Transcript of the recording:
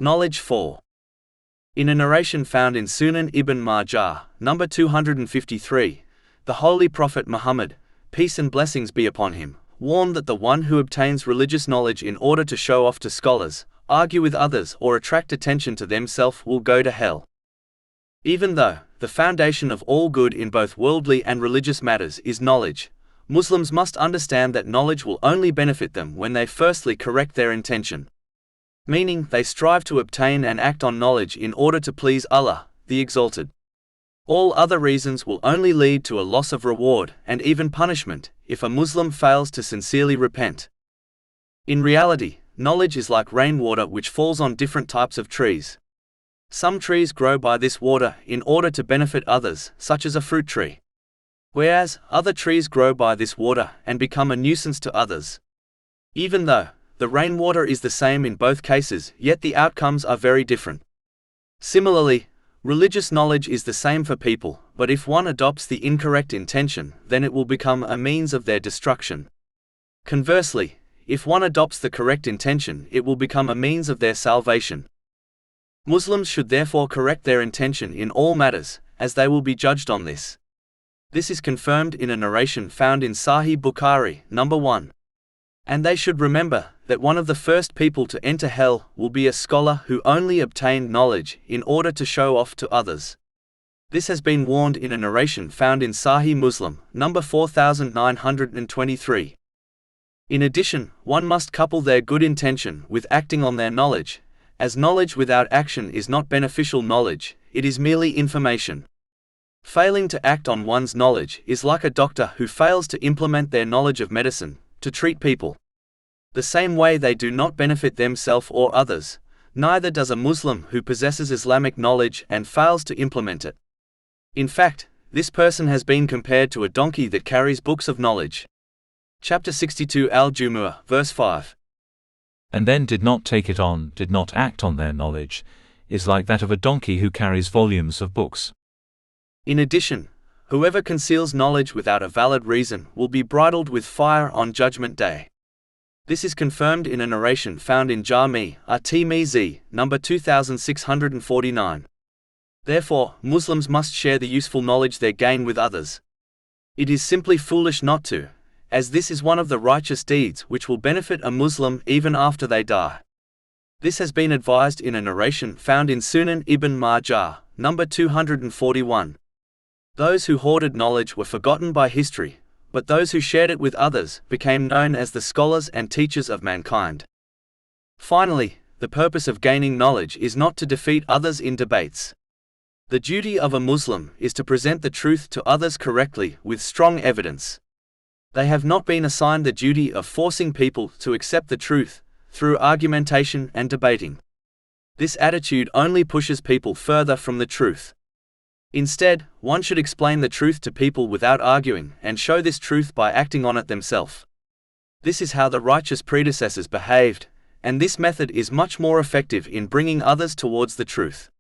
Knowledge 4. In a narration found in Sunan ibn Majah, number 253, the Holy Prophet Muhammad, peace and blessings be upon him, warned that the one who obtains religious knowledge in order to show off to scholars, argue with others, or attract attention to themselves will go to hell. Even though the foundation of all good in both worldly and religious matters is knowledge, Muslims must understand that knowledge will only benefit them when they firstly correct their intention. Meaning, they strive to obtain and act on knowledge in order to please Allah, the Exalted. All other reasons will only lead to a loss of reward and even punishment if a Muslim fails to sincerely repent. In reality, knowledge is like rainwater which falls on different types of trees. Some trees grow by this water in order to benefit others, such as a fruit tree. Whereas, other trees grow by this water and become a nuisance to others. Even though the rainwater is the same in both cases, yet the outcomes are very different. Similarly, religious knowledge is the same for people, but if one adopts the incorrect intention, then it will become a means of their destruction. Conversely, if one adopts the correct intention, it will become a means of their salvation. Muslims should therefore correct their intention in all matters, as they will be judged on this. This is confirmed in a narration found in Sahih Bukhari, number 1. And they should remember that one of the first people to enter hell will be a scholar who only obtained knowledge in order to show off to others. This has been warned in a narration found in Sahih Muslim, number 4923. In addition, one must couple their good intention with acting on their knowledge, as knowledge without action is not beneficial knowledge, it is merely information. Failing to act on one's knowledge is like a doctor who fails to implement their knowledge of medicine to treat people. The same way they do not benefit themselves or others, neither does a Muslim who possesses Islamic knowledge and fails to implement it. In fact, this person has been compared to a donkey that carries books of knowledge. Chapter 62 Al-Jumu'ah, verse 5. And then did not take it on, did not act on their knowledge, is like that of a donkey who carries volumes of books. In addition, whoever conceals knowledge without a valid reason will be bridled with fire on Judgment Day. This is confirmed in a narration found in Jami' at-Tirmidhi, number 2649. Therefore, Muslims must share the useful knowledge they gain with others. It is simply foolish not to, as this is one of the righteous deeds which will benefit a Muslim even after they die. This has been advised in a narration found in Sunan ibn Majah, number 241. Those who hoarded knowledge were forgotten by history, but those who shared it with others became known as the scholars and teachers of mankind. Finally, the purpose of gaining knowledge is not to defeat others in debates. The duty of a Muslim is to present the truth to others correctly with strong evidence. They have not been assigned the duty of forcing people to accept the truth through argumentation and debating. This attitude only pushes people further from the truth. Instead, one should explain the truth to people without arguing and show this truth by acting on it themselves. This is how the righteous predecessors behaved, and this method is much more effective in bringing others towards the truth.